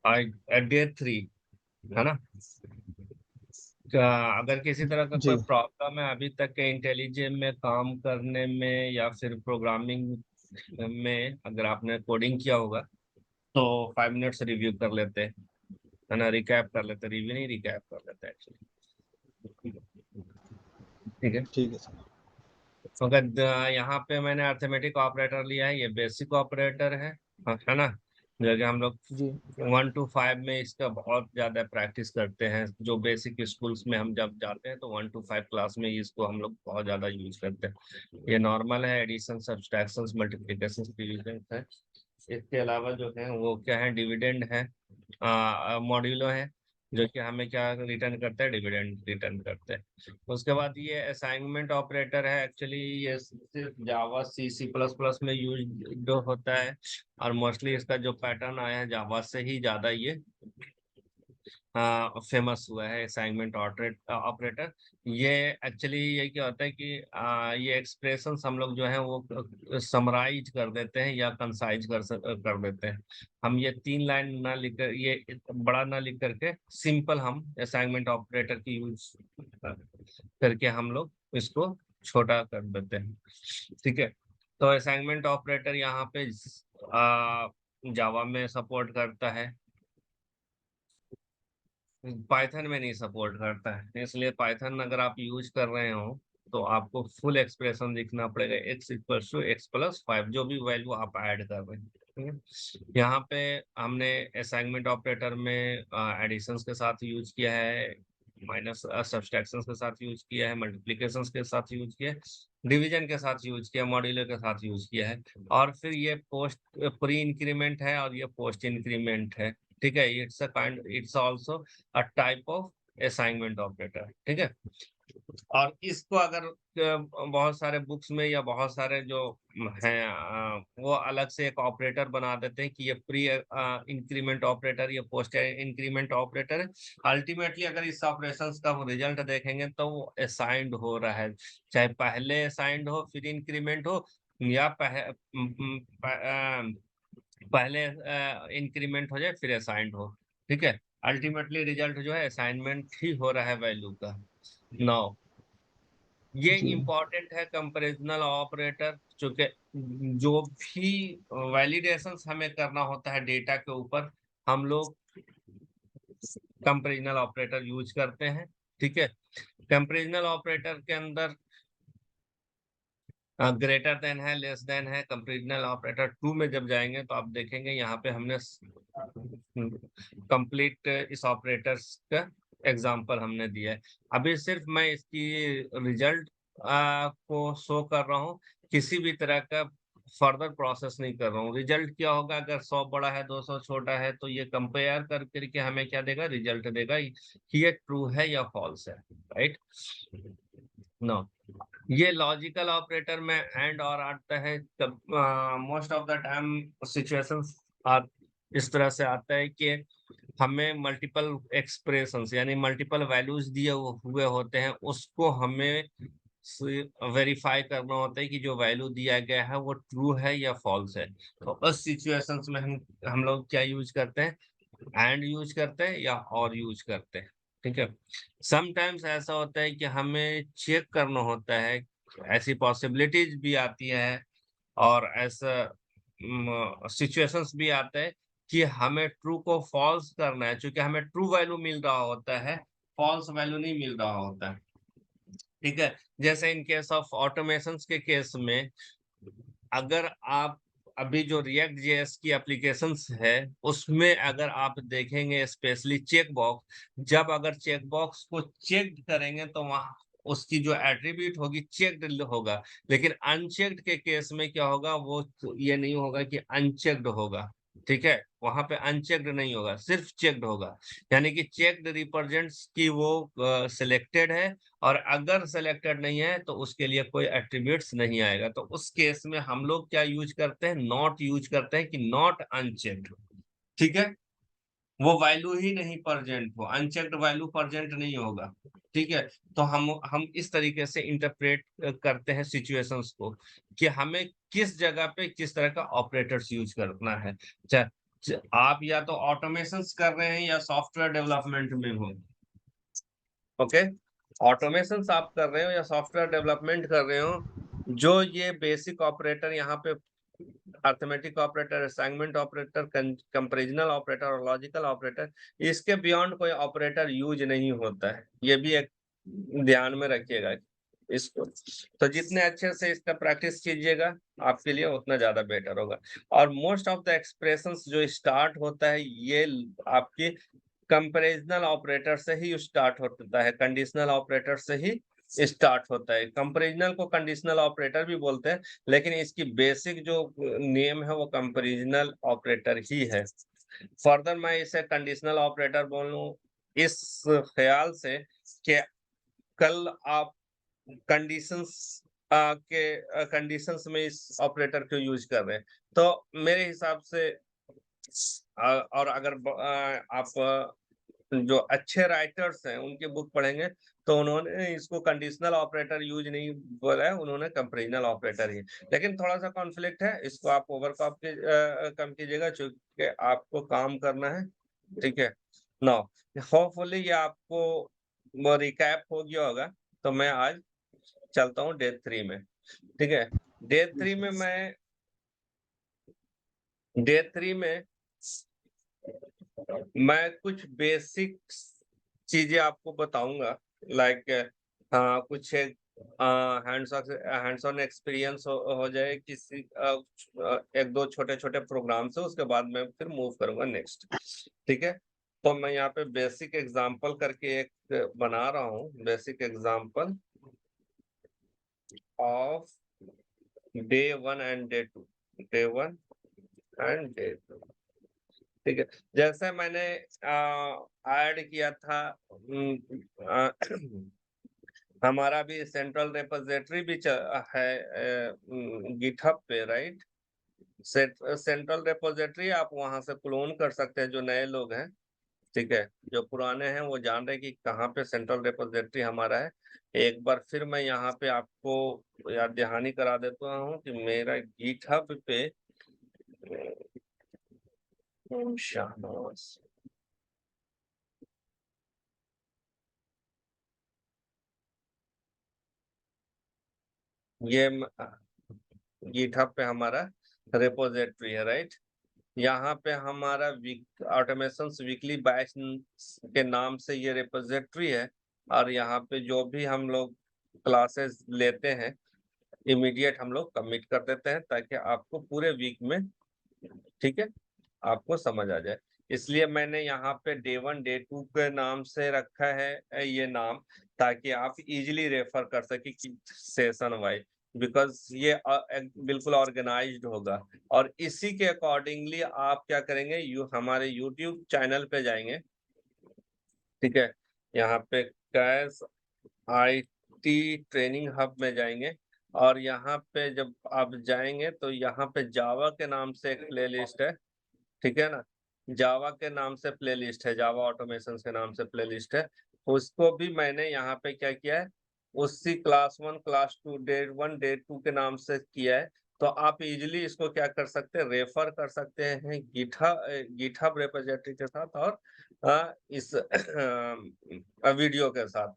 Day 3 है ना। अगर किसी तरह का कोई जी प्रॉब्लम है अभी तक के इंटेलिजेंट में काम करने में या फिर प्रोग्रामिंग में, अगर आपने कोडिंग किया होगा तो 5 मिनट्स रिव्यू कर लेते हैं, है ना, रिकैप कर लेते हैं, रिव्यू नहीं रिकैप कर लेते हैं एक्चुअली। ठीक है। ठीक है सर। तो अगर यहाँ पे मैंने अर्थमेटिक ऑपरेटर लिया है, ये बेसिक ऑपरेटर है ना, जो कि हम लोग जी 1 to 5 में इसका बहुत ज्यादा प्रैक्टिस करते हैं। जो बेसिक स्कूल्स में हम जब जाते हैं तो 1 to 5 क्लास में इसको हम लोग बहुत ज्यादा यूज करते हैं। ये नॉर्मल है, एडिशन, सब्सट्रैक्शन, मल्टीप्लिकेशन, डिवीजन है। इसके अलावा जो है वो क्या है, डिविडेंड है, मॉड्यूलो है, जो कि हमें क्या रिटर्न करता है, डिविडेंड रिटर्न करते हैं। उसके बाद ये असाइनमेंट ऑपरेटर है, एक्चुअली ये सिर्फ जावा सी सी प्लस प्लस में यूज होता है, और मोस्टली इसका जो पैटर्न आया है जावा से ही ज्यादा ये फेमस हुआ है, असाइनमेंट ऑपरेटर। ये एक्चुअली ये क्या होता है कि ये एक्सप्रेशंस हम लोग जो है वो समराइज कर देते हैं या कंसाइज कर देते हैं। हम ये 3 लाइन ना लिखकर, ये बड़ा ना लिख करके सिंपल हम असाइनमेंट ऑपरेटर की यूज करके हम लोग इसको छोटा कर देते हैं। ठीक है। तो असाइनमेंट ऑपरेटर यहाँ पे जावा में सपोर्ट करता है, पाइथन में नहीं सपोर्ट करता है, इसलिए पाइथन अगर आप यूज कर रहे हो तो आपको फुल एक्सप्रेशन लिखना पड़ेगा, x = x+5, जो भी वैल्यू आप ऐड कर रहे हैं। ठीक है? यहाँ पे हमने असाइनमेंट ऑपरेटर में एडिशंस के साथ यूज किया है, माइनस सब्सट्रैक्शन के साथ यूज किया है, मल्टीप्लिकेशन के साथ यूज किया है, डिवीजन के साथ यूज किया, मॉड्यूलर के साथ यूज किया है, और फिर ये पोस्ट प्री इंक्रीमेंट है और ये पोस्ट इंक्रीमेंट है। ठीक है। It's also a type of assignment operator. ठीक है। और इसको अगर बहुत सारे बुक्स में या बहुत सारे जो हैं वो अलग से एक ऑपरेटर बना देते हैं कि ये प्री इंक्रीमेंट ऑपरेटर, ये पोस्ट इंक्रीमेंट ऑपरेटर है। अल्टीमेटली अगर इस ऑपरेशंस का रिजल्ट देखेंगे तो वो असाइंड हो रहा है, चाहे पहले असाइंड हो फिर इंक्रीमेंट हो, या पहले इंक्रीमेंट हो जाए फिर असाइंड हो। ठीक है। अल्टीमेटली रिजल्ट जो है असाइनमेंट ही हो रहा है वैल्यू का। नौ, ये जी इंपॉर्टेंट है कंपैरिजनल ऑपरेटर, चूंकि जो भी वैलिडेशंस हमें करना होता है डेटा के ऊपर, हम लोग कंपैरिजनल ऑपरेटर यूज करते हैं। ठीक है। कंपैरिजनल ऑपरेटर के अंदर ग्रेटर देन है, लेस देन है। कंपैरिजनल ऑपरेटर 2 में जब जाएंगे तो आप देखेंगे यहाँ पे हमने कंप्लीट इस ऑपरेटर्स का एग्जांपल हमने दिया है। अभी सिर्फ मैं इसकी रिजल्ट को शो कर रहा हूँ, किसी भी तरह का फर्दर प्रोसेस नहीं कर रहा हूँ। रिजल्ट क्या होगा, अगर 100 बड़ा है 200 छोटा है तो ये कंपेयर कर करके हमें क्या देगा, रिजल्ट देगा कि ये ट्रू है या फॉल्स है। राइट। नो, ये लॉजिकल ऑपरेटर में एंड और आता है, तब most of the time situations इस तरह से आता है कि हमें मल्टीपल एक्सप्रेशंस यानी मल्टीपल वैल्यूज दिए हुए होते हैं, उसको हमें वेरीफाई करना होता है कि जो वैल्यू दिया गया है वो ट्रू है या फॉल्स है। तो उस सिचुएशंस में हम लोग क्या यूज करते हैं, एंड यूज करते हैं या और यूज करते हैं। ठीक है। समटाइम्स ऐसा होता है कि हमें चेक करना होता है, ऐसी पॉसिबिलिटीज भी आती है, और ऐसा सिचुएशंस भी आते हैं कि हमें ट्रू को फॉल्स करना है, क्योंकि हमें ट्रू वैल्यू मिल रहा होता है, फॉल्स वैल्यू नहीं मिल रहा होता है। ठीक है। जैसे इन केस ऑफ ऑटोमेशन के केस में, अगर आप अभी जो रिएक्ट जेएस की एप्लीकेशंस है उसमें अगर आप देखेंगे स्पेशली चेक बॉक्स, जब अगर चेक बॉक्स को चेक करेंगे तो वहां उसकी जो एट्रीब्यूट होगी चेक्ड होगा, लेकिन अनचेक्ड के केस में क्या होगा, वो ये नहीं होगा कि अनचेक्ड होगा। ठीक है। वहां पे अनचेक्ड नहीं होगा, सिर्फ चेक्ड होगा, यानी कि चेक्ड रिप्रेजेंट्स कि वो सिलेक्टेड है, और अगर सेलेक्टेड नहीं है तो उसके लिए कोई एट्रीब्यूट्स नहीं आएगा। तो उस केस में हम लोग क्या यूज करते हैं, नॉट यूज करते हैं, कि नॉट अनचेक्ड। ठीक है। वो वैल्यू ही नहीं प्रेजेंट हो, अनचेक्ड वैल्यू प्रेजेंट नहीं होगा। ठीक है। तो हम इस तरीके से इंटरप्रेट करते हैं सिचुएशंस को, कि हमें किस जगह पे किस तरह का ऑपरेटर्स यूज करना है। आप या तो ऑटोमेशंस कर रहे हैं या सॉफ्टवेयर डेवलपमेंट में हो। ओके, ऑटोमेशंस आप कर रहे हो या सॉफ्टवेयर डेवलपमेंट कर रहे हो, जो ये बेसिक ऑपरेटर यहाँ पे arithmetic operator, assignment operator, comparisonal operator और लॉजिकल ऑपरेटर, इसके बियॉन्ड कोई ऑपरेटर यूज नहीं होता है। ये भी एक ध्यान में रखिएगा इसको। तो जितने अच्छे से इसका प्रैक्टिस कीजिएगा आपके लिए उतना ज्यादा बेटर होगा। और मोस्ट ऑफ द एक्सप्रेशंस जो स्टार्ट होता है ये आपकी कंपैरिजनल ऑपरेटर से ही स्टार्ट होता है, कंडीशनल ऑपरेटर से ही स्टार्ट होता है। कंपैरिजनल को कंडीशनल ऑपरेटर भी बोलते हैं, लेकिन इसकी बेसिक जो नेम है वो कंपैरिजनल ऑपरेटर ही है। फर्दर मैं इसे कंडीशनल ऑपरेटर बोलूं इस ख्याल से कि कल आप कंडीशंस के कंडीशंस में इस ऑपरेटर को यूज कर रहे हैं, तो मेरे हिसाब से और अगर आप जो अच्छे राइटर्स हैं उनके बुक पढ़ेंगे तो उन्होंने इसको कंडीशनल ऑपरेटर यूज नहीं बोला है, उन्होंने कंपैरिजनल ऑपरेटर ही। लेकिन थोड़ा सा कॉन्फ्लिक्ट है, इसको आप कम कीजिएगा क्योंकि आपको काम करना है। ठीक है, नाउ होपफुली ये आपको रिकैप हो गया होगा। तो मैं आज चलता हूँ डे 3 में। ठीक है, डे 3 में मैं कुछ बेसिक चीजें आपको बताऊंगा, लाइक कुछ हैंड्स ऑन एक्सपीरियंस हो जाए किसी एक दो छोटे छोटे प्रोग्राम से, उसके बाद मैं फिर मूव करूंगा नेक्स्ट। ठीक है, तो मैं यहाँ पे बेसिक एग्जांपल करके एक बना रहा हूँ, basic example of day 1 and day 2, day 1 and day 2। ठीक है, जैसे मैंने ऐड किया था हमारा भी सेंट्रल रिपोजिटरी भी है गिटहब पे, राइट। सेंट्रल रिपोजिटरी आप वहां से क्लोन कर सकते हैं जो नए लोग हैं। ठीक है, जो पुराने हैं वो जान रहे हैं कि कहाँ पे सेंट्रल रिपोजिटरी हमारा है। एक बार फिर मैं यहाँ पे आपको याद दहानी करा देता हूँ कि मेरा गिटहब पे शाहनवाज, ये गिटहब पे हमारा रिपोजिटरी है, राइट। यहाँ पे हमारा ऑटोमेशन वीकली बैच के नाम से ये रिपोजिटरी है। और यहाँ पे जो भी हम लोग क्लासेस लेते हैं इमीडिएट हम लोग कमिट कर देते हैं, ताकि आपको पूरे वीक में, ठीक है, आपको समझ आ जाए। इसलिए मैंने यहाँ पे डे 1 डे 2 के नाम से रखा है ये नाम, ताकि आप इजीली रेफर कर सके कि सेशन वाइज, बिकॉज ये बिल्कुल ऑर्गेनाइज्ड होगा। और इसी के अकॉर्डिंगली आप क्या करेंगे, हमारे यूट्यूब चैनल पे जाएंगे। ठीक है, यहाँ पे कैश आईटी ट्रेनिंग हब में जाएंगे, और यहाँ पे जब आप जाएंगे तो यहाँ पे जावा के नाम से एक प्ले लिस्ट है। ठीक है ना, जावा के नाम से प्लेलिस्ट है, जावा ऑटोमेशन के नाम से प्लेलिस्ट है। उसको भी मैंने यहाँ पे क्या किया है, उसी क्लास 1 क्लास 2 डे 1 डे 2 के नाम से किया है। तो आप इजिली इसको क्या कर सकते हैं, रेफर कर सकते हैं गिटहब रेपोजिटरी के साथ और इस वीडियो के साथ।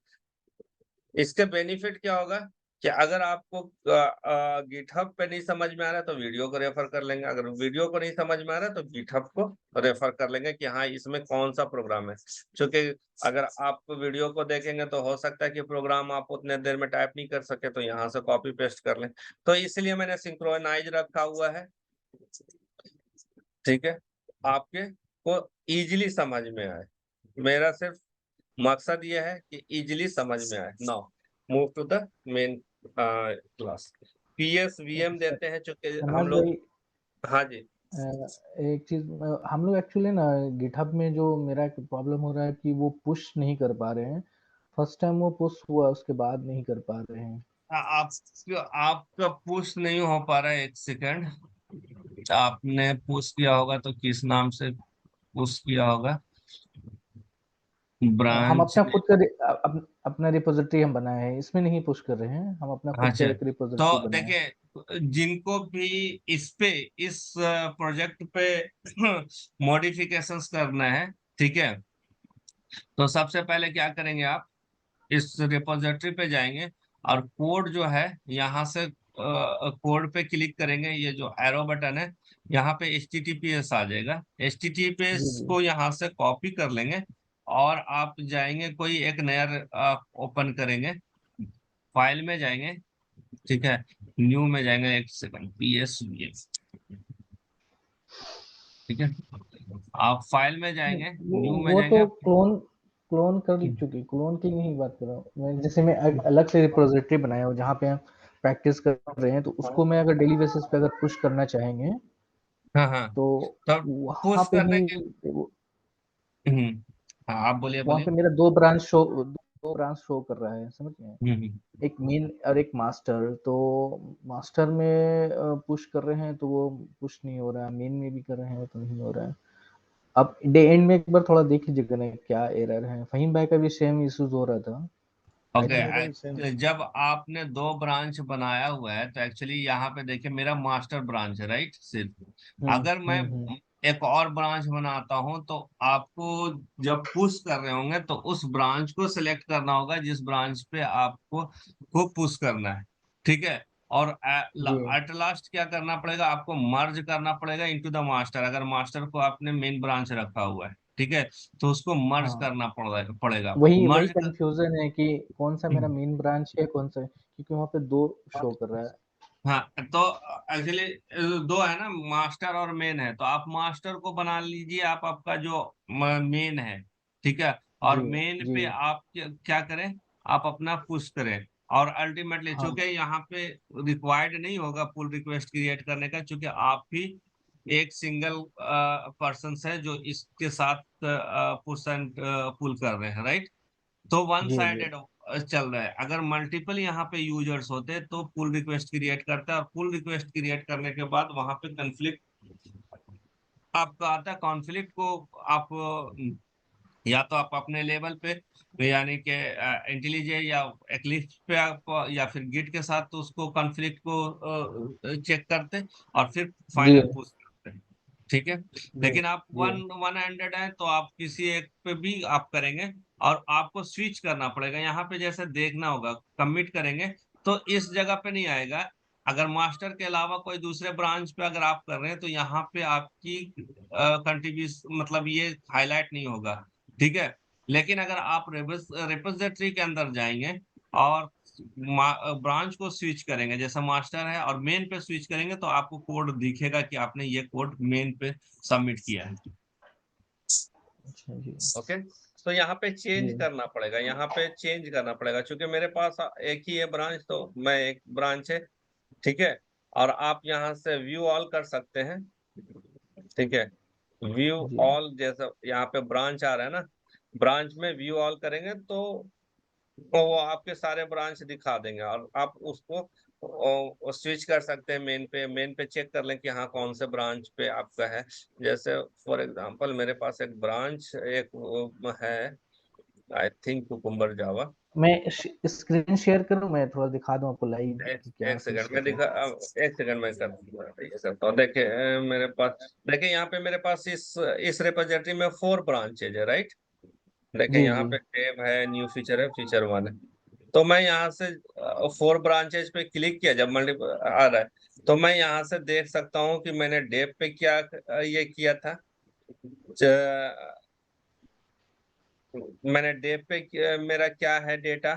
इसके बेनिफिट क्या होगा कि अगर आपको गिटहब पे नहीं समझ में आ रहा है तो वीडियो को रेफर कर लेंगे, अगर वीडियो को नहीं समझ में आ रहा है तो गिटहब को रेफर कर लेंगे कि हाँ इसमें कौन सा प्रोग्राम है। क्योंकि अगर आप वीडियो को देखेंगे तो हो सकता है कि प्रोग्राम आप उतने देर में टाइप नहीं कर सके, तो यहाँ से कॉपी पेस्ट कर लें। तो इसलिए मैंने सिंक्रोनाइज रखा हुआ है। ठीक है, आपके को इजिली समझ में आए, मेरा सिर्फ मकसद ये है कि इजिली समझ में आए। Now move to the main class. PSVM देते हैं चूंकि हम सनाज लोग। भाई, हाँ जी। एक चीज, हम लोग एक्चुअली ना गिटहब में जो मेरा प्रॉब्लम हो रहा है कि वो पुश नहीं कर पा रहे हैं। फर्स्ट टाइम वो पुश हुआ, उसके बाद नहीं कर पा रहे हैं। आप आपका पुश नहीं हो पा रहा है, एक सेकंड। आपने पुश किया होगा तो किस नाम से पुश किया होगा? हम ब्रांच। अपना खुद का अपना रिपोजिटरी हम बनाए हैं, इसमें नहीं पुश कर रहे हैं, हम अपना खुद का अच्छा, एक रिपोजिटरी तो बनाए हैं। देखिए जिनको भी इस पे, इस प्रोजेक्ट पे मॉडिफिकेशंस करना है, ठीक है, तो सबसे पहले क्या करेंगे आप, इस रिपोजिटरी पे जाएंगे और कोड जो है यहाँ से कोड पे क्लिक करेंगे, ये जो एरो बटन है यहाँ पे HTTPS आ जाएगा, जी HTTPS जी। को यहाँ से कॉपी कर लेंगे और आप जाएंगे कोई एक नया ओपन करेंगे, फाइल में जाएंगे, ठीक है, न्यू में जाएंगे, एक सेकंड, PSVF, ठीक है, आप फाइल में नहीं, जाएंगे, वो न्यू में वो तो जाएंगे। क्लोन कर चुकी, क्लोन की नहीं बात कर रहा हूँ मैं, जैसे मैं अलग से रिपोजिटरी बनाया हूँ जहाँ पे हम प्रैक्टिस कर रहे हैं, तो उसको मैं अगर डेली बेसिस पे अगर पुश करना चाहेंगे हाँ हाँ, तो तो वहाँ पुश पे करने ही के, हम्म, हाँ आप बोलिए वहाँ बोलिए। पे मेरा दो ब्रांच शो कर रहा है, समझ गए? हम्म। एक मेन और एक मास्टर, तो मास्टर में पुश कर रहे हैं तो वो पुश नहीं हो रहा है, मेन में भी कर रहे हैं तो नहीं हो रहा है। अब डे एंड में एक बार थोड़ा देख लीजिएगा ना क्या एरर है, फहीम भाई का भी सेम इश्यूज हो रहा था, आई थिंक मेरा भी सेम। ओके, जब आपने दो ब्रांच बनाया हुआ है तो एक्चुअली यहाँ पे देखिए मेरा मास्टर ब्रांच है, राइट, सिर्फ अगर मैं हम्म। एक और ब्रांच बनाता हूँ तो आपको जब पुश कर रहे होंगे तो उस ब्रांच को सिलेक्ट करना होगा जिस ब्रांच पे आपको को पुश करना है, ठीक है, और जी एट लास्ट क्या करना पड़ेगा, आपको मर्ज करना पड़ेगा इनटू द मास्टर, अगर मास्टर को आपने मेन ब्रांच रखा हुआ है, ठीक है, तो उसको मर्ज हाँ, करना पड़ेगा वही वही मर्ज। कंफ्यूजन है कि कौन सा मेरा मेन ब्रांच है, कौन सा, क्योंकि वहाँ पे दो शो कर रहा है। हाँ, तो एक्चुअली दो है ना, मास्टर और मेन है, तो आप मास्टर को बना लीजिए, आप आपका जो मेन है, ठीक है, और जी मेन जी। पे आप क्या करें, आप अपना पुश करें, और अल्टीमेटली हाँ चूंकि यहाँ पे रिक्वायर्ड नहीं होगा पुल रिक्वेस्ट क्रिएट करने का, चूंकि आप ही एक सिंगल पर्सन है जो इसके साथ पुश एंड पुल कर रहे हैं, राइट, तो वन जी जी। साइडेड चल रहा है, अगर मल्टीपल यहाँ पे यूजर्स होते तो पुल रिक्वेस्ट क्रिएट करता है, और पुल रिक्वेस्ट क्रिएट करने के बाद वहां पे कन्फ्लिक्ट आपका आता है, कॉन्फ्लिक्ट को आप या तो आप अपने लेवल पे, यानी कि इंटेलिजे या एक्लिप्स पे आप, या फिर गिट के साथ तो उसको कॉन्फ्लिक्ट को चेक करते और फिर जी फाइनल पुश करते, ठीक है, जी लेकिन आप जी। वन वन हैंडेड है तो आप किसी एक पे भी आप करेंगे और आपको स्विच करना पड़ेगा, यहाँ पे जैसे देखना होगा, कमिट करेंगे तो इस जगह पे नहीं आएगा, अगर मास्टर के अलावा कोई दूसरे ब्रांच पे अगर आप कर रहे हैं तो यहाँ पे आपकी कंट्रीब्यूशन मतलब ये हाईलाइट नहीं होगा, ठीक है, लेकिन अगर आप रिपोजिटरी के अंदर जाएंगे और ब्रांच को स्विच करेंगे, जैसे मास्टर है और मेन पे स्विच करेंगे तो आपको कोड दिखेगा कि आपने ये कोड मेन पे सबमिट किया है, अच्छा जी। ओके, तो यहाँ पे जी चेंज करना पड़ेगा, यहाँ पे चेंज करना पड़ेगा, क्योंकि मेरे पास एक ही है ब्रांच, तो मैं एक ब्रांच है, ठीक है, और आप यहाँ से व्यू ऑल कर सकते हैं, ठीक है, व्यू जी। ऑल, जैसा यहाँ पे ब्रांच आ रहा है ना, ब्रांच में व्यू ऑल करेंगे तो वो आपके सारे ब्रांच दिखा देंगे, और आप उसको स्विच कर सकते हैं मेन पे चेक कर लें कि हाँ कौन से ब्रांच पे आपका है, जैसे फॉर एग्जांपल मेरे पास एक ब्रांच एक है, आई थिंक कुकुम्बर जावा। मैं स्क्रीन शेयर करूँ, मैं थोड़ा दिखा दूँ आपको लाइव कि क्या एक कुछ सेकंड कर में रहे हैं। एक सेकंड में ये करता हूँ, देखिए मेरे पास, देखिए यहाँ पे मेरे पास इस रिपोजिटरी में 4 ब्रांचेज है, राइट, देखिए जी यहाँ जी। पे टेब है, न्यू फीचर है, फीचर 1 है, तो मैं यहाँ से 4 ब्रांचेज पे क्लिक किया, जब मल्टी आ रहा है तो मैं यहाँ से देख सकता हूँ कि मैंने डेप पे क्या ये किया था, मैंने डेप पे मेरा क्या है डेटा,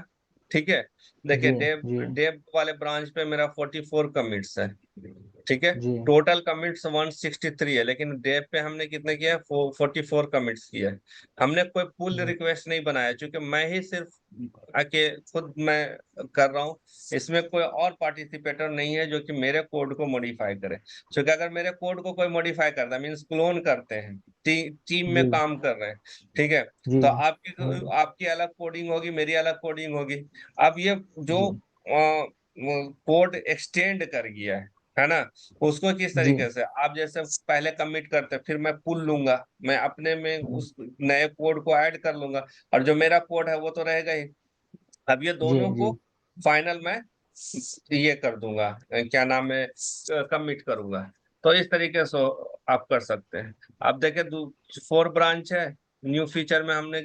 ठीक है, देखिए जी डेप जी। डेप वाले ब्रांच पे मेरा 44 कमिट्स है, ठीक है, जी टोटल कमिट्स 163 है, लेकिन डेव पे हमने कितने किया है, 44 कमिट्स किया है, हमने कोई पुल जी रिक्वेस्ट नहीं बनाया, क्योंकि मैं ही सिर्फ आके खुद मैं कर रहा हूँ, इसमें कोई और पार्टिसिपेटर नहीं है जो कि मेरे कोड को मॉडिफाई करे, क्योंकि अगर मेरे कोड को कोई मॉडिफाई करता है मीन्स क्लोन करते हैं, टीम में जी काम कर रहे हैं, ठीक है, जी। तो आपकी अलग कोडिंग होगी, मेरी अलग कोडिंग होगी, अब ये जो जी कोड एक्सटेंड कर गया है, है ना। उसको किस जी। तरीके से आप जैसे पहले कमिट करते फिर मैं पुल लूंगा, मैं अपने में हम्म, उस नए कोड को ऐड कर लूंगा, और जो मेरा कोड है वो तो रहेगा ही। अब ये जी। दोनों जी। को फाइनल में ये कर दूंगा, क्या नाम है, कमिट करूंगा। तो इस तरीके से आप कर सकते हैं। अब देखें 4 ब्रांच है, न्यू फीचर में हमने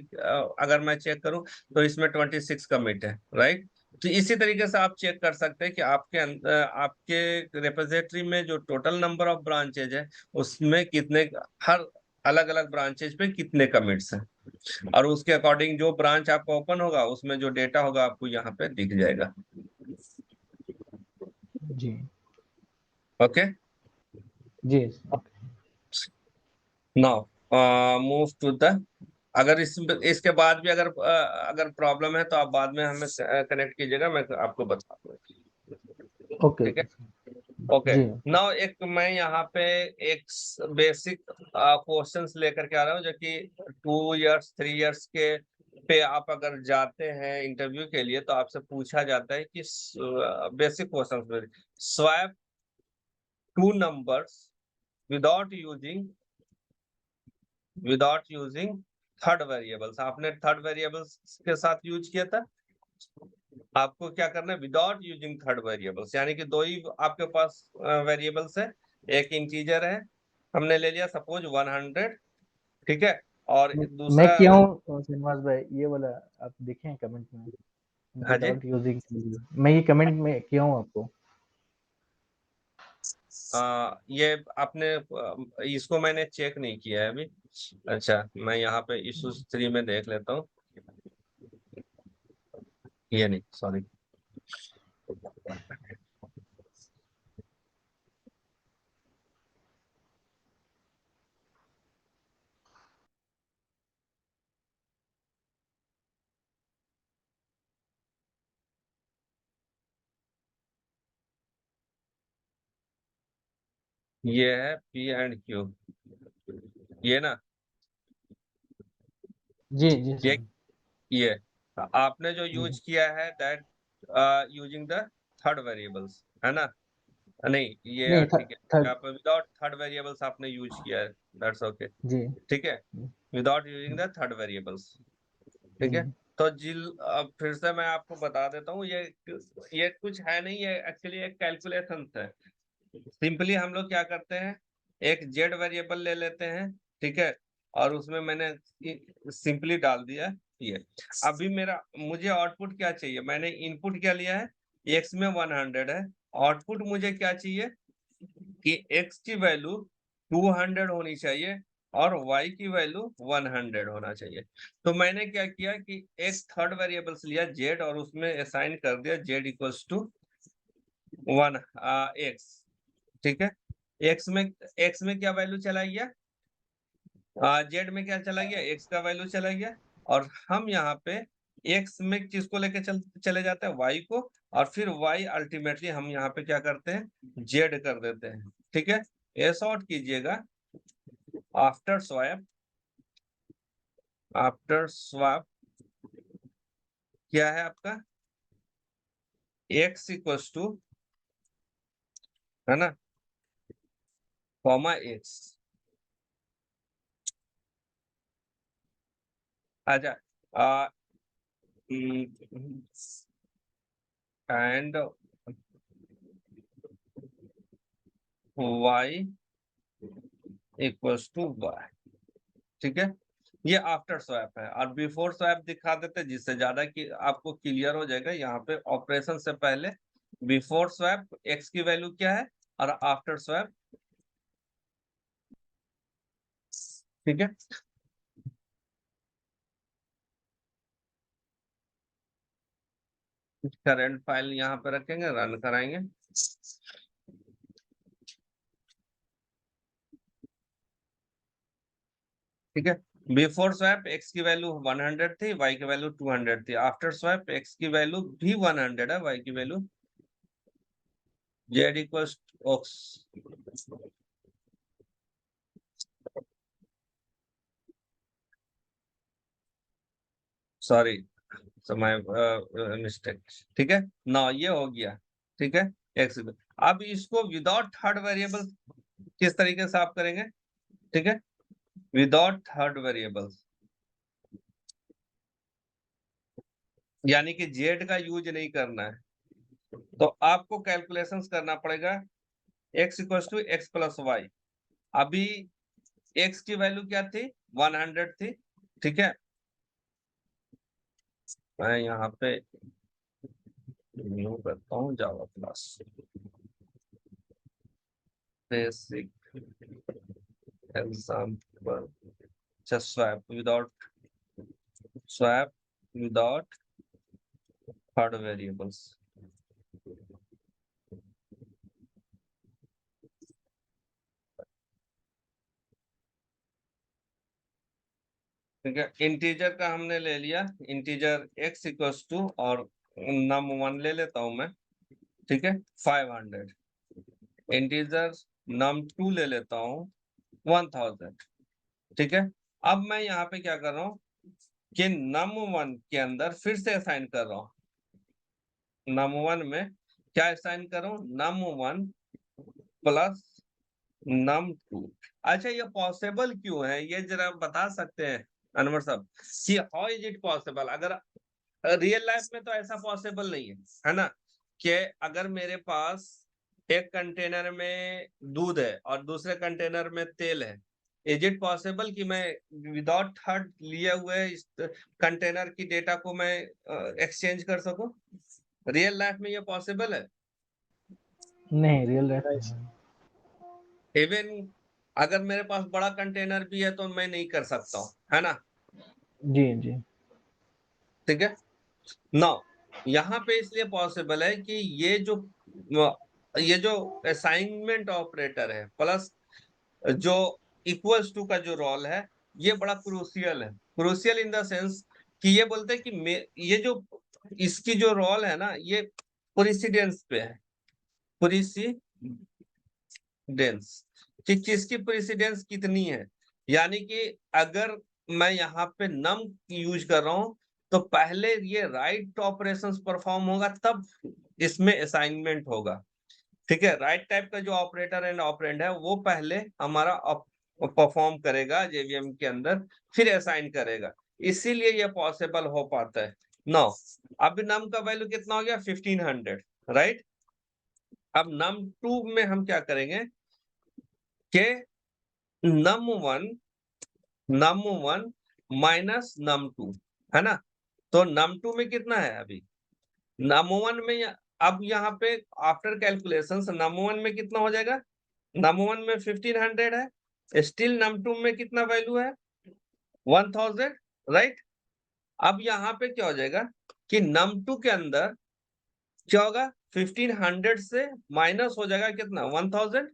अगर मैं चेक करूं तो इसमें 26 कमिट है, राइट। तो इसी तरीके से आप चेक कर सकते हैं कि आपके रिपोजिटरी में जो टोटल नंबर ऑफ ब्रांचेज है उसमें कितने, हर अलग अलग ब्रांचेज पे कितने कमिट्स हैं, और उसके अकॉर्डिंग जो ब्रांच आपका ओपन होगा उसमें जो डेटा होगा आपको यहाँ पे दिख जाएगा। जी। ओके। जी। Okay. Now move to the, अगर इसके बाद भी अगर प्रॉब्लम है तो आप बाद में हमें कनेक्ट कीजिएगा, मैं आपको बता दूंगा। ओके। ठीक है। Okay sir. ओके। जी। नाउ एक मैं यहाँ पे एक बेसिक क्वेश्चंस लेकर के आ रहा हूँ, जो कि 2 इयर्स 3 इयर्स के पे आप अगर जाते हैं इंटरव्यू के लिए तो आपसे पूछा जाता है कि बेसिक क्वेश्चंस में swap 2 numbers without using without using third variables. आपने थर्ड वेरिएबल्स के साथ यूज किया था, आपको क्या करना है, विदाउट यूजिंग थर्ड वेरिएबल्स, यानी कि दो ही आपके पास वेरिएबल्स है, एक इंटीजर है, हमने ले लिया सपोज 100, ठीक है, और मैं दूसरा, किया हूँ श्रीनिवास भाई, ये वाला आप देखे हैं कमेंट में, हाँ जी, विदाउट यूजिंग। मैं ये कमेंट में किया हूँ आपको। ये आपने इसको मैंने चेक नहीं किया है अभी। अच्छा, मैं यहाँ पे इश्यूज 3 में देख लेता हूँ, ये नहीं, सॉरी। ये है P&Q, ये ना, जी जी ये सर। ये आपने जो जी। यूज किया है that using the third variables, है ना। नहीं, ये नहीं, ठीक है, थर्ड। यहाँ पे विदाउट थर्ड वेरिएबल्स आपने यूज किया है, दैट्स ओके। जी। ठीक है, जी। Without using the third variables, ठीक जी। है। तो अब फिर से मैं आपको बता देता हूँ, ये कुछ है नहीं, ये एक्चुअली एक कैलकुलेशन है। सिंपली हम लोग क्या करते हैं, एक जेड वेरिएबल ले लेते हैं, ठीक है, और उसमें मैंने सिंपली डाल दिया ये। अभी मुझे आउटपुट क्या चाहिए, मैंने इनपुट क्या लिया है, एक्स में 100 है, आउटपुट मुझे क्या चाहिए कि एक्स की वैल्यू 200 होनी चाहिए और वाई की वैल्यू 100 होना चाहिए। तो मैंने क्या किया कि एक थर्ड वेरिएबल्स लिया जेड, और उसमें असाइन कर दिया जेड इक्वल्स टू 1 एक्स, ठीक है। एक्स में क्या वैल्यू चला गया, जेड में क्या चला गया, एक्स का वैल्यू चला गया, और हम यहाँ पे एक्स में किसको लेके चले जाते हैं, वाई को, और फिर वाई अल्टीमेटली हम यहाँ पे क्या करते हैं, जेड कर देते हैं, ठीक है। ये सॉर्ट कीजिएगा, आफ्टर स्वैप, आफ्टर स्वैप क्या है आपका, एक्स इक्वल्स टू, है ना, कॉमा एक्स, अच्छा, and Y equals to Y, ठीक है। ये आफ्टर स्वैप है, और बिफोर स्वैप दिखा देते जिससे ज्यादा कि आपको क्लियर हो जाएगा। यहाँ पे ऑपरेशन से पहले बिफोर स्वैप एक्स की वैल्यू क्या है, और आफ्टर स्वैप, ठीक है। करंट फाइल यहाँ पे रखेंगे, रन कराएंगे, ठीक है। बिफोर स्वैप एक्स की वैल्यू 100 थी, वाई की वैल्यू 200 थी, आफ्टर स्वैप एक्स की वैल्यू भी 100 है, वाई की वैल्यू जेड इक्वल्स ऑक्स, सॉरी, समय मिस्टेक, ठीक है ना, ये हो गया, ठीक है। एक्स अब इसको विदाउट थर्ड वेरिएबल किस तरीके से आप करेंगे, ठीक है, विदाउट थर्ड वेरिएबल, यानी कि जेड का यूज नहीं करना है, तो आपको कैलकुलेशंस करना पड़ेगा x equal to x plus y. अभी x की वैल्यू क्या थी, 100 थी, ठीक है। मैं यहाँ पे न्यू करता हूँ Java class, basic example, swap without third variables. ठीक है, इंटीजर का हमने ले लिया, इंटीजर x इक्वल टू, और num1 ले लेता हूं मैं, ठीक है, 500। इंटीजर num2 ले लेता हूं 1000, ठीक है। अब मैं यहाँ पे क्या कर रहा हूँ कि num1 के अंदर फिर से असाइन कर रहा हूँ, num1 में क्या असाइन कर रहा हूँ, num1 प्लस num2। अच्छा, ये पॉसिबल क्यों है, ये जरा बता सकते हैं अनवर साहब कि हाउ इज इट पॉसिबल? अगर रियल लाइफ में तो ऐसा पॉसिबल नहीं है ना, कि अगर मेरे पास एक कंटेनर में दूध है और दूसरे कंटेनर में तेल है, इज इट पॉसिबल कि मैं विदाउट थर्ड लिए हुए इस कंटेनर की डेटा को मैं एक्सचेंज कर सकूं? रियल लाइफ में ये पॉसिबल है? नहीं, रियल लाइफ नहीं। में इवन अगर मेरे पास बड़ा कंटेनर भी है तो मैं नहीं कर सकता हूँ, है ना? जी जी। ठीक है ना, यहाँ पे इसलिए पॉसिबल है कि ये जो असाइनमेंट ऑपरेटर है प्लस जो इक्वल्स टू का जो रोल है, ये बड़ा क्रूशियल है। क्रूशियल इन द सेंस कि ये बोलते हैं कि ये जो इसकी जो रोल है ना, ये प्रेसिडेंस पे है, प्रेसिडेंस कि किसकी प्रेसिडेंस कितनी है। यानी कि अगर मैं यहाँ पे नम यूज कर रहा हूं तो पहले ये राइट ऑपरेशंस परफॉर्म होगा, तब इसमें असाइनमेंट होगा। ठीक है, राइट टाइप का जो ऑपरेटर एंड ऑपरेंड है वो पहले हमारा परफॉर्म करेगा जेवीएम के अंदर, फिर असाइन करेगा, इसीलिए ये पॉसिबल हो पाता है। नो, अब नम का वैल्यू कितना हो गया, 1500, राइट। अब num2 में हम क्या करेंगे कि num1 माइनस num2, है ना। तो num2 में कितना है अभी, num1 में अब यहाँ पे आफ्टर कैलकुलेशन num1 में कितना हो जाएगा, num1 में 1500 है, स्टिल num2 में कितना वैल्यू है, 1000, राइट। अब यहाँ पे क्या हो जाएगा कि num2 के अंदर क्या होगा, 1500 से माइनस हो जाएगा कितना, 1000,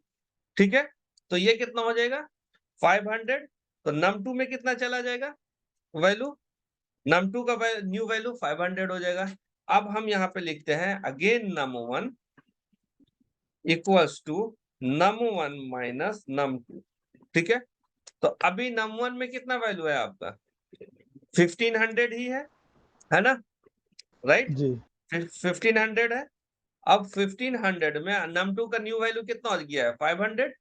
ठीक है। तो ये कितना हो जाएगा, 500। तो num2 में कितना चला जाएगा वैल्यू, num2 का न्यू वैल्यू 500 हो जाएगा। अब हम यहाँ पे लिखते हैं again num1 equals to num1 minus num2, ठीक है। तो अभी num1 में कितना वैल्यू है आपका, 1500 ही है ना, राइट। जी 1500 है। अब 1500 में num2 का न्यू वैल्यू कितना हो गया है, 500।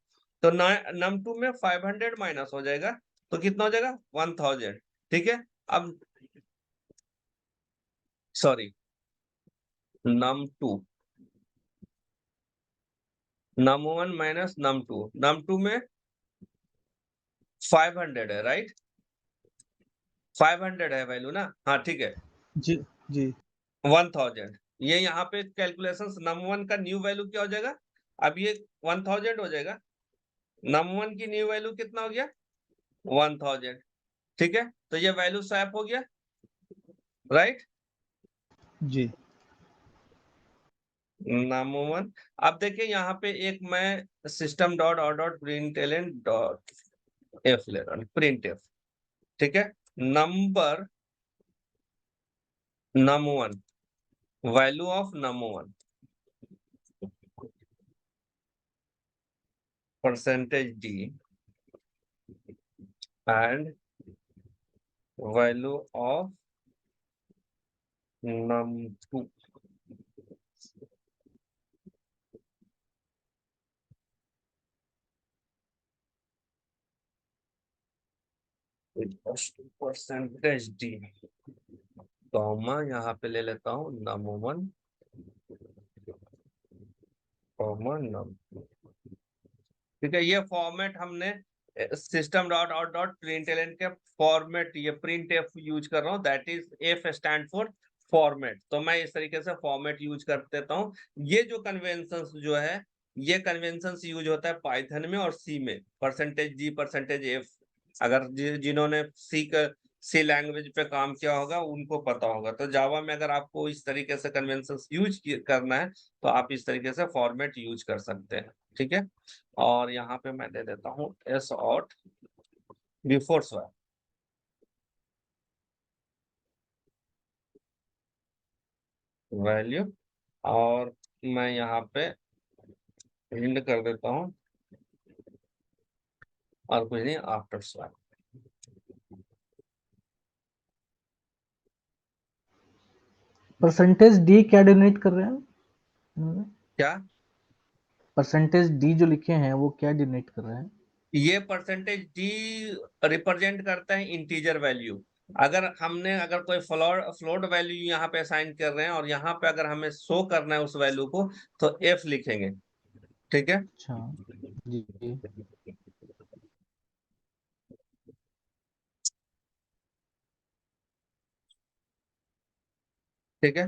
तो num2 में 500 माइनस हो जाएगा, तो कितना हो जाएगा, 1000, ठीक है। अब sorry, num2 num1 minus num2 में 500 है, राइट, 500 है वैल्यू ना, हाँ ठीक है, जी जी 1000। ये यहाँ पे कैलकुलेशन num1 का न्यू वैल्यू क्या हो जाएगा, अब ये 1000 हो जाएगा। num1 की न्यू वैल्यू कितना हो गया, 1000, ठीक है। तो ये वैल्यू स्वैप हो गया, राइट, जी num1। अब देखिए यहाँ पे एक मैं system dot out dot println dot F ले रहा हूँ, प्रिंट एफ, ठीक है। Number num1, value of num1, percentage D, and value of num2, percentage D, comma यहाँ पे ले लेता हूँ नम1 कॉमा नम, ठीक है। ये फॉर्मेट हमने system dot out dot println के फॉर्मेट, ये प्रिंट एफ यूज कर रहा हूँ, that is F stand for format. तो मैं इस तरीके से फॉर्मेट यूज कर देता हूँ। ये जो कन्वेंशन जो है, ये कन्वेंशन यूज होता है पाइथन में और सी में, परसेंटेज जी परसेंटेज एफ। अगर जिन्होंने सी लैंग्वेज पे काम किया होगा उनको पता होगा। तो जावा में अगर आपको इस तरीके से कन्वेंशन यूज करना है तो आप इस तरीके से फॉर्मेट यूज कर सकते हैं, ठीक है। और यहाँ पे मैं दे देता हूँ S out before swap, value, और मैं यहाँ पे हिंड कर देता हूँ और कुछ नहीं आफ्टर स्वैप। परसेंटेज डी क्या डिनोट कर रहे हैं? क्या परसेंटेज डी जो लिखे हैं वो क्या डिनोट कर रहे हैं? ये परसेंटेज डी रिप्रेजेंट करता है इंटीजर वैल्यू। अगर कोई फ्लोट वैल्यू यहाँ पे असाइन कर रहे हैं और यहाँ पे अगर हमें शो करना है उस वैल्यू को तो एफ लिखेंगे, ठीक है। अच्छा जी। ठीक है,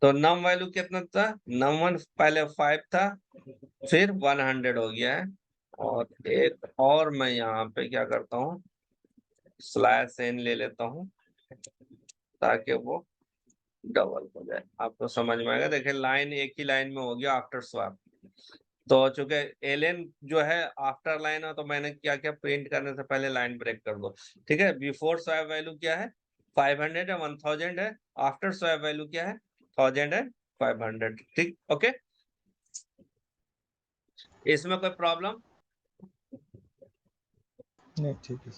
तो नम वैल्यू कितना था, नम1 पहले 5 था, फिर 100 हो गया है। और एक और मैं यहाँ पे क्या करता हूँ, स्लैश एन ले लेता हूँ ताकि वो डबल हो जाए, आपको समझ में आएगा। देखिए लाइन एक ही लाइन में हो गया आफ्टर स्वैप। तो चूंकि एलएन जो है आफ्टर लाइन है, तो मैंने क्या क्या प्रिंट करने से पहले लाइन ब्रेक कर दो, ठीक है। बिफोर स्वैप वैल्यू क्या है, 500 है, 1000 है। आफ्टर स्वैप वैल्यू क्या है, 1000 है, 500, ठीक, ओके। इसमें कोई प्रॉब्लम? नहीं ठीक है।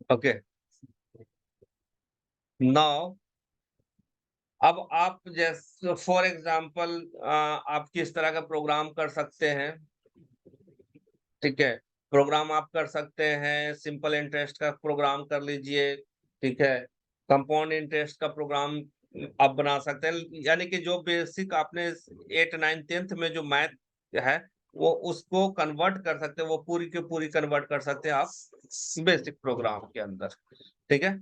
ओके, नाउ अब आप जैसे फॉर एग्जांपल आप किस तरह का प्रोग्राम कर सकते हैं, ठीक है। प्रोग्राम आप कर सकते हैं, सिंपल इंटरेस्ट का प्रोग्राम कर लीजिए, ठीक है। कंपाउंड इंटरेस्ट का प्रोग्राम आप बना सकते हैं, यानी कि जो बेसिक आपने 8, 9, 10th में जो मैथ है वो उसको कन्वर्ट कर सकते हैं, वो पूरी की पूरी कन्वर्ट कर सकते हैं आप बेसिक प्रोग्राम के अंदर, ठीक है।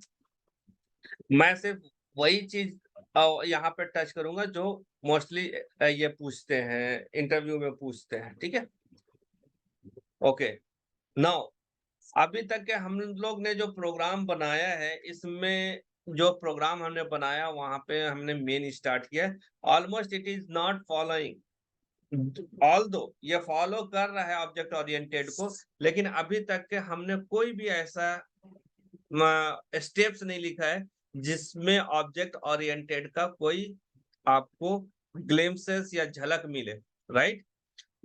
मैं सिर्फ वही चीज यहाँ पे टच करूंगा जो मोस्टली ये पूछते हैं, इंटरव्यू में पूछते हैं, ठीक है। ओके, नाउ अभी तक के हम लोग ने जो प्रोग्राम बनाया है, इसमें जो प्रोग्राम हमने बनाया वहां पे हमने मेन स्टार्ट किया। Almost it is not following, although ये फॉलो कर रहा है ऑब्जेक्ट ओरिएंटेड को, लेकिन अभी तक के हमने कोई भी ऐसा स्टेप्स नहीं लिखा है जिसमें ऑब्जेक्ट ओरिएंटेड का कोई आपको ग्लिम्पसेस या झलक मिले, राइट।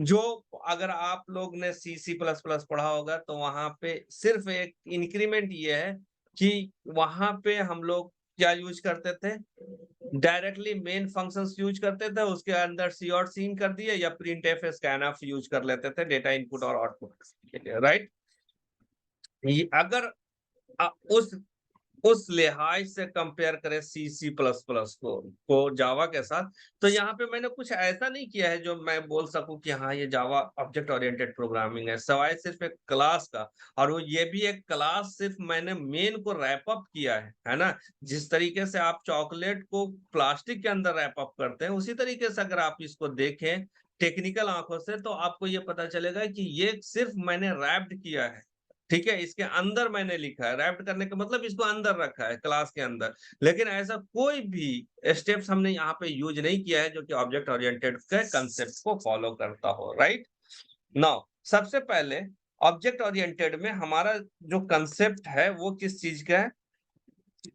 जो अगर आप लोग ने सी प्लस प्लस पढ़ा होगा तो वहां पे सिर्फ एक इंक्रीमेंट ये है कि वहां पे हम लोग क्या यूज करते थे, डायरेक्टली मेन फंक्शंस यूज करते थे, उसके अंदर सी और सीन कर दिए, या प्रिंट एफ स्कैनफ यूज कर लेते थे डेटा इनपुट और आउटपुट, राइट। अगर उस लिहाज से कंपेयर करें सी प्लस प्लस को जावा के साथ, तो यहाँ पे मैंने कुछ ऐसा नहीं किया है जो मैं बोल सकूं कि हाँ ये जावा ऑब्जेक्ट ओरिएंटेड प्रोग्रामिंग है, सवाए सिर्फ एक क्लास का। और वो ये भी एक क्लास सिर्फ मैंने मेन को रैप अप किया है ना। जिस तरीके से आप चॉकलेट को प्लास्टिक के अंदर रैप अप करते हैं, उसी तरीके से अगर आप इसको देखें टेक्निकल आंखों से तो आपको ये पता चलेगा कि ये सिर्फ मैंने रैप्ड किया है, ठीक है। इसके अंदर मैंने लिखा है, रैप्ट करने का मतलब इसको अंदर रखा है क्लास के अंदर, लेकिन ऐसा कोई भी स्टेप्स हमने यहाँ पे यूज नहीं किया है जो कि ऑब्जेक्ट ओरिएंटेड के कंसेप्ट को फॉलो करता हो, राइट। नाउ सबसे पहले ऑब्जेक्ट ओरिएंटेड में हमारा जो कंसेप्ट है वो किस चीज का है,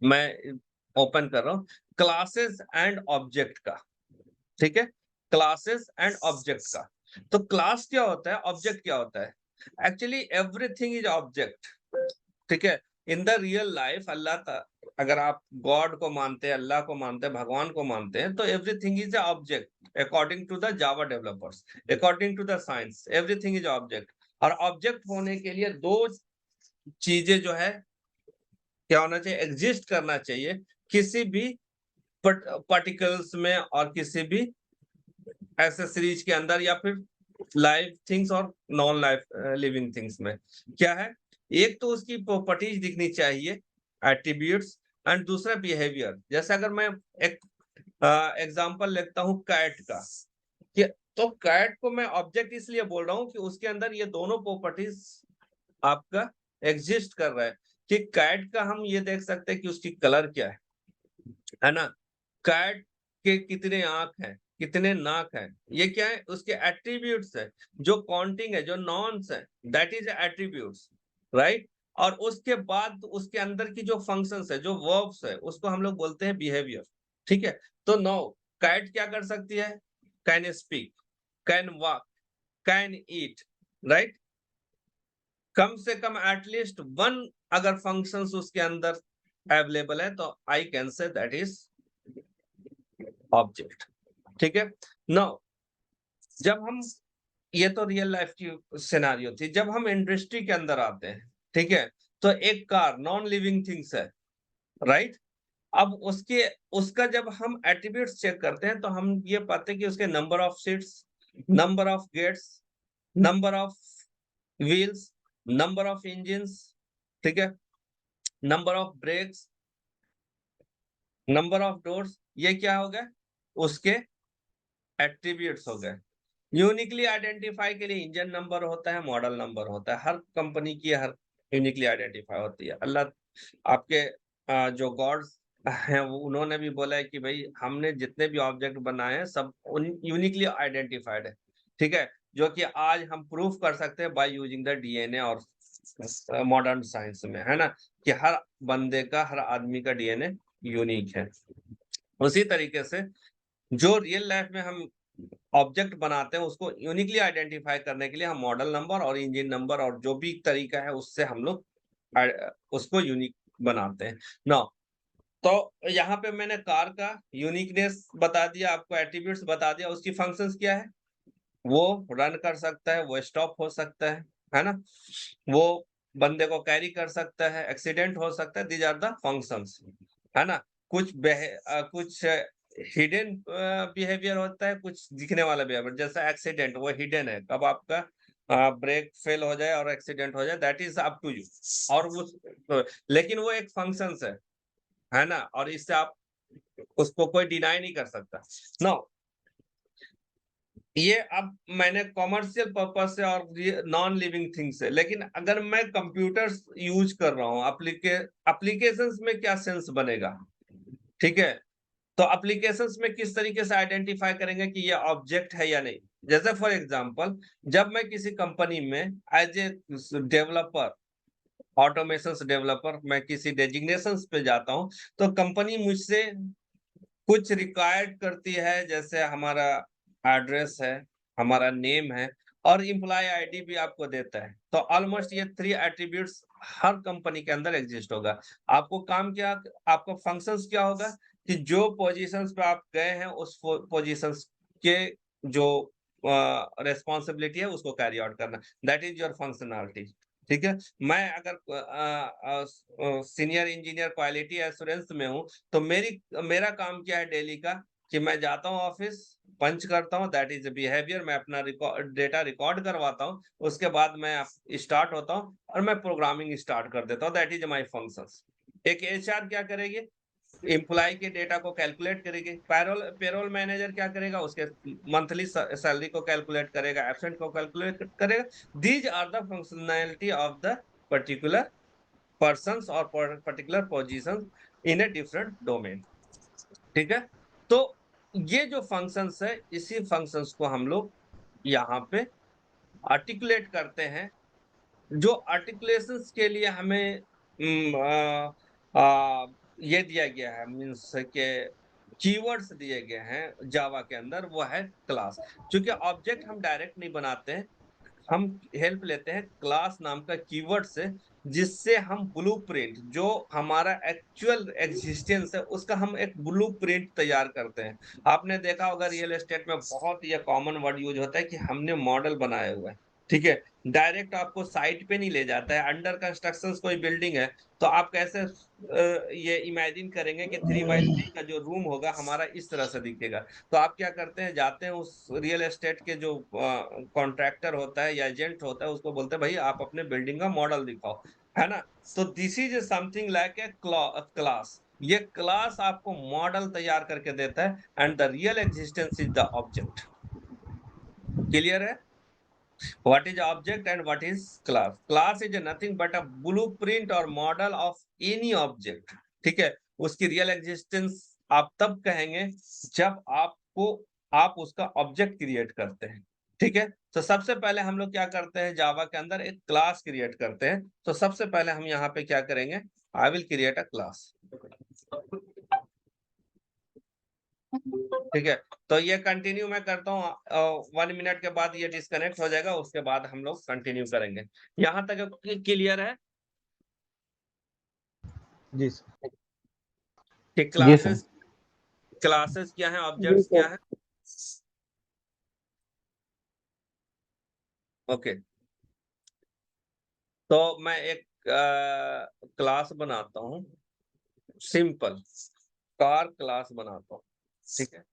मैं ओपन कर रहा हूँ, क्लासेस एंड ऑब्जेक्ट का, ठीक है। क्लासेस एंड ऑब्जेक्ट का, तो क्लास क्या होता है, ऑब्जेक्ट क्या होता है, एक्चुअली एवरीथिंग इज ऑब्जेक्ट, ठीक है। इन द रियल लाइफ अगर आप गॉड को मानते हैं, अल्लाह को मानते हैं, भगवान को मानते हैं, तो everything is object, according to the Java developers, according to the science, everything is object. और ऑब्जेक्ट होने के लिए दो चीजें जो है क्या होना चाहिए, एग्जिस्ट करना चाहिए किसी भी पार्टिकल्स में और किसी भी एक्सेसरीज के अंदर या फिर लाइव थिंग्स और नॉन लाइव लिविंग थिंग्स में। क्या है, एक तो उसकी प्रॉपर्टीज दिखनी चाहिए, एट्रीब्यूट्स, एंड दूसरा बिहेवियर। जैसे अगर मैं एक एग्जांपल लेता हूं कैट का, कि तो कैट को मैं ऑब्जेक्ट इसलिए बोल रहा हूं कि उसके अंदर ये दोनों प्रॉपर्टीज आपका एग्जिस्ट कर रहा है। कि कैट का हम ये देख सकते हैं कि उसकी कलर क्या है ना, कैट के कितने आंख हैं, कितने नाक हैं, ये क्या है, उसके एट्रीब्यूट्स है। जो काउंटिंग है, जो नॉन्स है, दैट इज एट्रीब्यूट्स, राइट। और उसके बाद उसके अंदर की जो फंक्शंस है, जो वर्ब्स है, उसको हम लोग बोलते हैं बिहेवियर। ठीक है, तो नाउ कैट क्या कर सकती है, can speak, can walk, can eat, right. कम से कम एटलीस्ट वन अगर फंक्शंस उसके अंदर अवेलेबल है तो I can say that is object. ठीक है, नाउ जब हम, ये तो रियल लाइफ की सिनेरियो थी, जब हम इंडस्ट्री के अंदर आते हैं, ठीक है, तो एक कार नॉन लिविंग थिंग्स है, राइट। अब उसके उसका जब हम एट्रीब्यूट्स चेक करते हैं तो हम ये पाते हैं कि उसके number of seats, number of gates, number of wheels, number of engines, ठीक है, number of brakes, number of doors, ये क्या हो गए, उसके एट्रीब्यूट्स हो गए। यूनिकली आइडेंटिफाई के लिए इंजन नंबर होता है, मॉडल नंबर होता है, हर कंपनी की हर यूनिकली आइडेंटिफाई होती है। अल्लाह आपके जो गॉड्स हैं वो उन्होंने भी बोला है कि भाई हमने जितने भी ऑब्जेक्ट बनाए हैं सब यूनिकली आइडेंटिफाइड है। ठीक है, जो कि आज हम प्रूफ कर सकते हैं बाय यूजिंग द डीएनए और मॉडर्न साइंस में, है ना, कि हर बंदे का, हर आदमी का डीएनए यूनिक है। उसी तरीके से जो रियल लाइफ में हम ऑब्जेक्ट बनाते हैं उसको यूनिकली आइडेंटिफाई करने के लिए हम मॉडल नंबर और इंजन नंबर और जो भी तरीका है उससे हम लोग उसको यूनिक बनाते हैं ना। तो यहाँ पे मैंने कार का यूनिकनेस बता दिया, आपको एट्रीब्यूट्स बता दिया, उसकी फंक्शंस क्या है, वो रन कर सकता है, वो स्टॉप हो सकता है ना, वो बंदे को कैरी कर सकता है, एक्सीडेंट हो सकता है, दीज आर द फंक्शंस, है ना। कुछ हिडन बिहेवियर होता है, कुछ दिखने वाला बिहेवियर, जैसा एक्सीडेंट वो हिडन है, कब आपका ब्रेक फेल हो जाए और एक्सीडेंट हो जाए that is up to you, और वो लेकिन वो एक फंक्शंस है ना, और इससे आप उसको कोई डिनाई नहीं कर सकता। नो, ये अब मैंने कॉमर्शियल पर्पस से और नॉन लिविंग थिंग्स है, लेकिन अगर मैं कंप्यूटर्स यूज कर रहा हूँ, एप्लीकेशंस में क्या सेंस बनेगा, ठीक है। तो एप्लीकेशंस में किस तरीके से आइडेंटिफाई करेंगे कि ये ऑब्जेक्ट है या नहीं। जैसे फॉर एग्जांपल, जब मैं किसी कंपनी में as a developer, automation developer, मैं किसी डेजिग्नेशंस पे जाता हूं, तो कंपनी मुझसे कुछ रिक्वायर्ड करती है, जैसे हमारा एड्रेस है, हमारा नेम है, और एम्प्लॉय आईडी भी आपको देता है। तो ऑलमोस्ट ये 3 एट्रीब्यूट्स हर कंपनी के अंदर एग्जिस्ट होगा। आपको काम क्या, आपको फंक्शंस क्या होगा कि जो पोजीशंस पे आप गए हैं उस पोजीशंस के जो रिस्पॉन्सिबिलिटी है उसको कैरी आउट करना, दैट इज योर फंक्शनैलिटी। ठीक है, मैं अगर सीनियर इंजीनियर क्वालिटी एश्योरेंस में हूँ तो मेरा काम क्या है डेली का, कि मैं जाता हूँ ऑफिस, पंच करता हूँ, दैट इज बिहेवियर, मैं अपना डेटा रिकॉर्ड करवाता हूँ, उसके बाद मैं स्टार्ट होता हूँ और मैं प्रोग्रामिंग स्टार्ट कर देता हूँ, दैट इज माय फंक्शंस। एक एचआर क्या करेगी, एम्प्लॉय के डेटा को कैलकुलेट करेगी, पेरोल मैनेजर क्या करेगा, उसके मंथली सैलरी को कैलकुलेट करेगा, एब्सेंट को कैलकुलेट करेगा। These are the functionality of the particular persons और particular position in a different domain. ठीक है, तो ये जो फंक्शंस है, इसी फंक्शंस को हम लोग यहाँ पे आर्टिकुलेट करते हैं। जो आर्टिकुलेशंस के लिए हमें ये दिया गया है, मीन्स के कीवर्ड्स दिए गए हैं जावा के अंदर, वो है क्लास। क्योंकि ऑब्जेक्ट हम डायरेक्ट नहीं बनाते हैं, हम हेल्प लेते हैं क्लास नाम का कीवर्ड से, जिससे हम ब्लूप्रिंट, जो हमारा एक्चुअल एग्जिस्टेंस है उसका हम एक ब्लूप्रिंट तैयार करते हैं। आपने देखा होगा रियल एस्टेट में बहुत ये कॉमन वर्ड यूज होता है कि हमने मॉडल बनाया हुआ है, ठीक है। डायरेक्ट आपको साइट पे नहीं ले जाता है। अंडर कंस्ट्रक्शन कोई बिल्डिंग है तो आप कैसे ये इमेजिन करेंगे कि 3x3 का जो रूम होगा हमारा इस तरह से दिखेगा। तो आप क्या करते हैं, जाते हैं उस रियल एस्टेट के जो कॉन्ट्रैक्टर होता है या एजेंट होता है, उसको बोलते हैं भाई आप अपने बिल्डिंग का मॉडल दिखाओ, है ना। तो this is something like a class. ये क्लास आपको मॉडल तैयार करके देता है, and the real existence is the object. Clear है? What is object and what is class? Class is nothing but a blueprint or model of any object. ठीक है, उसकी रियल एग्जिस्टेंस आप तब कहेंगे जब आप उसका ऑब्जेक्ट क्रिएट करते हैं, ठीक है। तो सबसे पहले हम लोग क्या करते हैं, जावा के अंदर एक क्लास क्रिएट करते हैं। तो सबसे पहले हम यहाँ पे क्या करेंगे, I will create a class, ठीक है। तो ये कंटिन्यू मैं करता हूँ, 1 मिनट के बाद ये डिस्कनेक्ट हो जाएगा, उसके बाद हम लोग कंटिन्यू करेंगे। यहाँ तक क्लियर है जी सर। कि जी सर। क्लासेस क्या है, ऑब्जेक्ट्स क्या है? ओके, तो मैं एक क्लास बनाता हूँ, सिंपल कार क्लास बनाता हूँ, ठीक है।